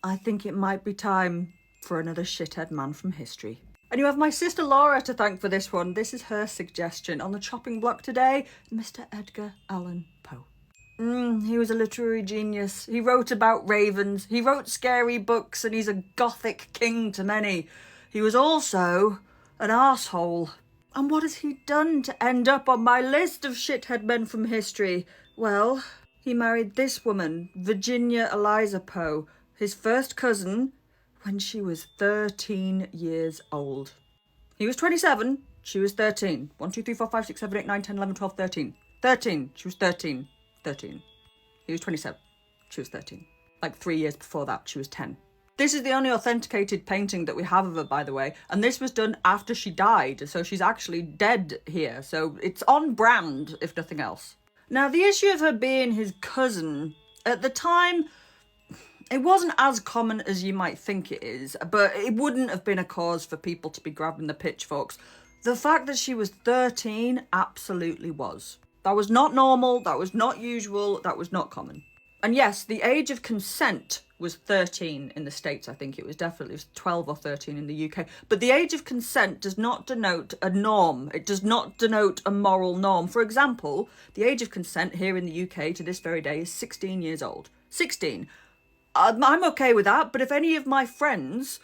I think it might be time for another shithead man from history. And you have my sister Laura to thank for this one. This is her suggestion. On the chopping block today, Mr. Edgar Allan Poe. He was a literary genius. He wrote about ravens, he wrote scary books, and he's a gothic king to many. He was also an arsehole. And what has he done to end up on my list of shithead men from history? Well, he married this woman, Virginia Eliza Poe, his first cousin, when she was 13 years old. He was 27, she was 13. 1, 2, 3, 4, 5, 6, 7, 8, 9, 10, 11, 12, 13. 13, she was 13. 13. He was 27, she was 13. Like 3 years before that, she was 10. This is the only authenticated painting that we have of her, by the way, and this was done after she died, so she's actually dead here, so it's on brand, if nothing else. Now, the issue of her being his cousin, at the time, it wasn't as common as you might think it is, but it wouldn't have been a cause for people to be grabbing the pitchforks. The fact that she was 13 absolutely was. That was not normal, that was not usual, that was not common. And yes, the age of consent was 13 in the States, I think it was 12 or 13 in the UK. But the age of consent does not denote a norm. It does not denote a moral norm. For example, the age of consent here in the UK to this very day is 16 years old. 16. I'm okay with that, but if any of my friends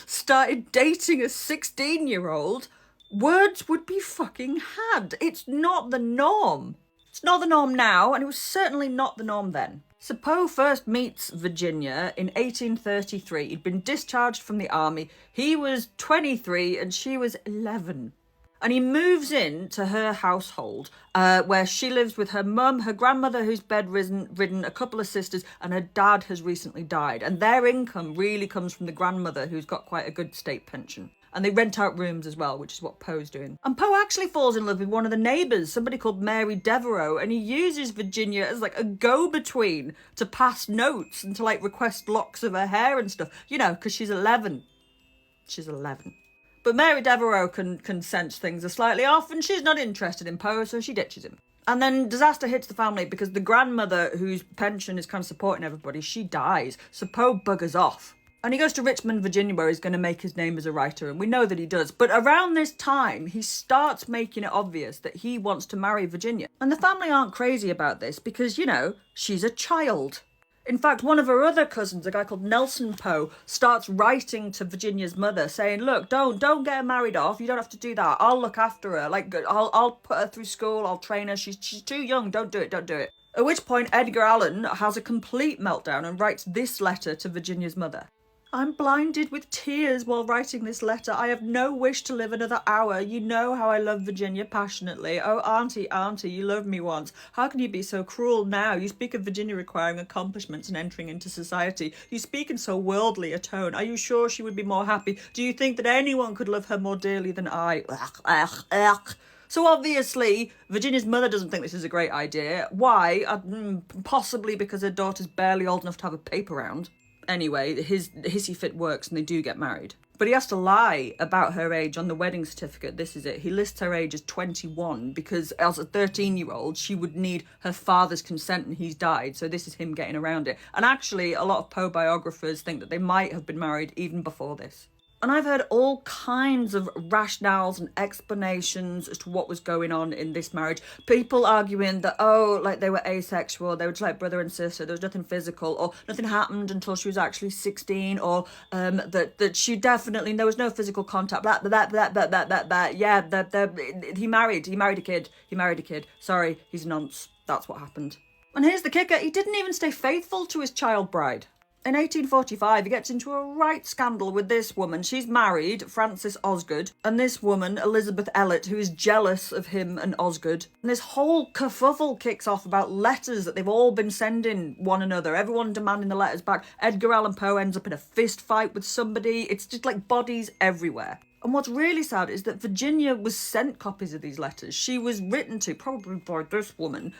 started dating a 16-year-old, words would be fucking had. It's not the norm. It's not the norm now, and it was certainly not the norm then. So Poe first meets Virginia in 1833. He'd been discharged from the army. He was 23 and she was 11. And he moves in to her household, where she lives with her mum, her grandmother who's bedridden, a couple of sisters, and her dad has recently died. And their income really comes from the grandmother, who's got quite a good state pension. And they rent out rooms as well, which is what Poe's doing. And Poe actually falls in love with one of the neighbours, somebody called Mary Devereux, and he uses Virginia as like a go-between to pass notes and to like request locks of her hair and stuff. You know, because she's 11. She's 11. But Mary Devereux can sense things are slightly off, and she's not interested in Poe, so she ditches him. And then disaster hits the family because the grandmother, whose pension is kind of supporting everybody, she dies. So Poe buggers off. And he goes to Richmond, Virginia, where he's going to make his name as a writer, and we know that he does. But around this time, he starts making it obvious that he wants to marry Virginia. And the family aren't crazy about this because, you know, she's a child. In fact, one of her other cousins, a guy called Nelson Poe, starts writing to Virginia's mother saying, look, don't get her married off. You don't have to do that. I'll look after her. Like, I'll put her through school. I'll train her. She's too young. Don't do it. At which point, Edgar Allan has a complete meltdown and writes this letter to Virginia's mother. I'm blinded with tears while writing this letter. I have no wish to live another hour. You know how I love Virginia passionately. Oh, auntie, you loved me once. How can you be so cruel now? You speak of Virginia requiring accomplishments and entering into society. You speak in so worldly a tone. Are you sure she would be more happy? Do you think that anyone could love her more dearly than I? So obviously, Virginia's mother doesn't think this is a great idea. Why? Possibly because her daughter's barely old enough to have a paper round. Anyway, his hissy fit works and they do get married. But he has to lie about her age on the wedding certificate. This is it. He lists her age as 21 because as a 13-year-old, she would need her father's consent and he's died. So this is him getting around it. And actually, a lot of Poe biographers think that they might have been married even before this. And I've heard all kinds of rationales and explanations as to what was going on in this marriage. People arguing that, like they were asexual, they were just like brother and sister, there was nothing physical, or nothing happened until she was actually 16, or that she definitely, there was no physical contact, he married a kid. Sorry, he's a nonce. That's what happened. And here's the kicker, he didn't even stay faithful to his child bride. In 1845, he gets into a right scandal with this woman. She's married, Frances Osgood, and this woman, Elizabeth Elliot, who is jealous of him and Osgood. And this whole kerfuffle kicks off about letters that they've all been sending one another, everyone demanding the letters back. Edgar Allan Poe ends up in a fist fight with somebody. It's just like bodies everywhere. And what's really sad is that Virginia was sent copies of these letters. She was written to, probably by this woman,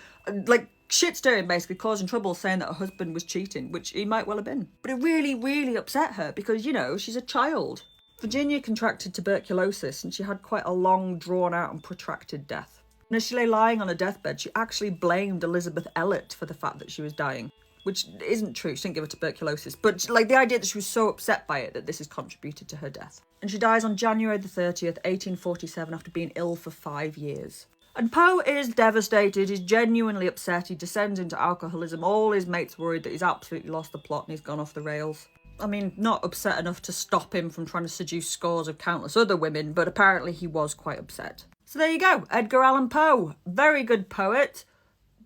like shit-stirring, basically, causing trouble, saying that her husband was cheating, which he might well have been. But it really, really upset her because, you know, she's a child. Virginia contracted tuberculosis and she had quite a long, drawn-out and protracted death. And as she lay lying on her deathbed, she actually blamed Elizabeth Elliot for the fact that she was dying, which isn't true. She didn't give her tuberculosis, but like the idea that she was so upset by it that this has contributed to her death. And she dies on January the 30th, 1847, after being ill for 5 years. And Poe is devastated, he's genuinely upset, he descends into alcoholism, all his mates worried that he's absolutely lost the plot and he's gone off the rails. I mean, not upset enough to stop him from trying to seduce scores of countless other women, but apparently he was quite upset. So there you go, Edgar Allan Poe. Very good poet,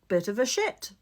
bit of a shit.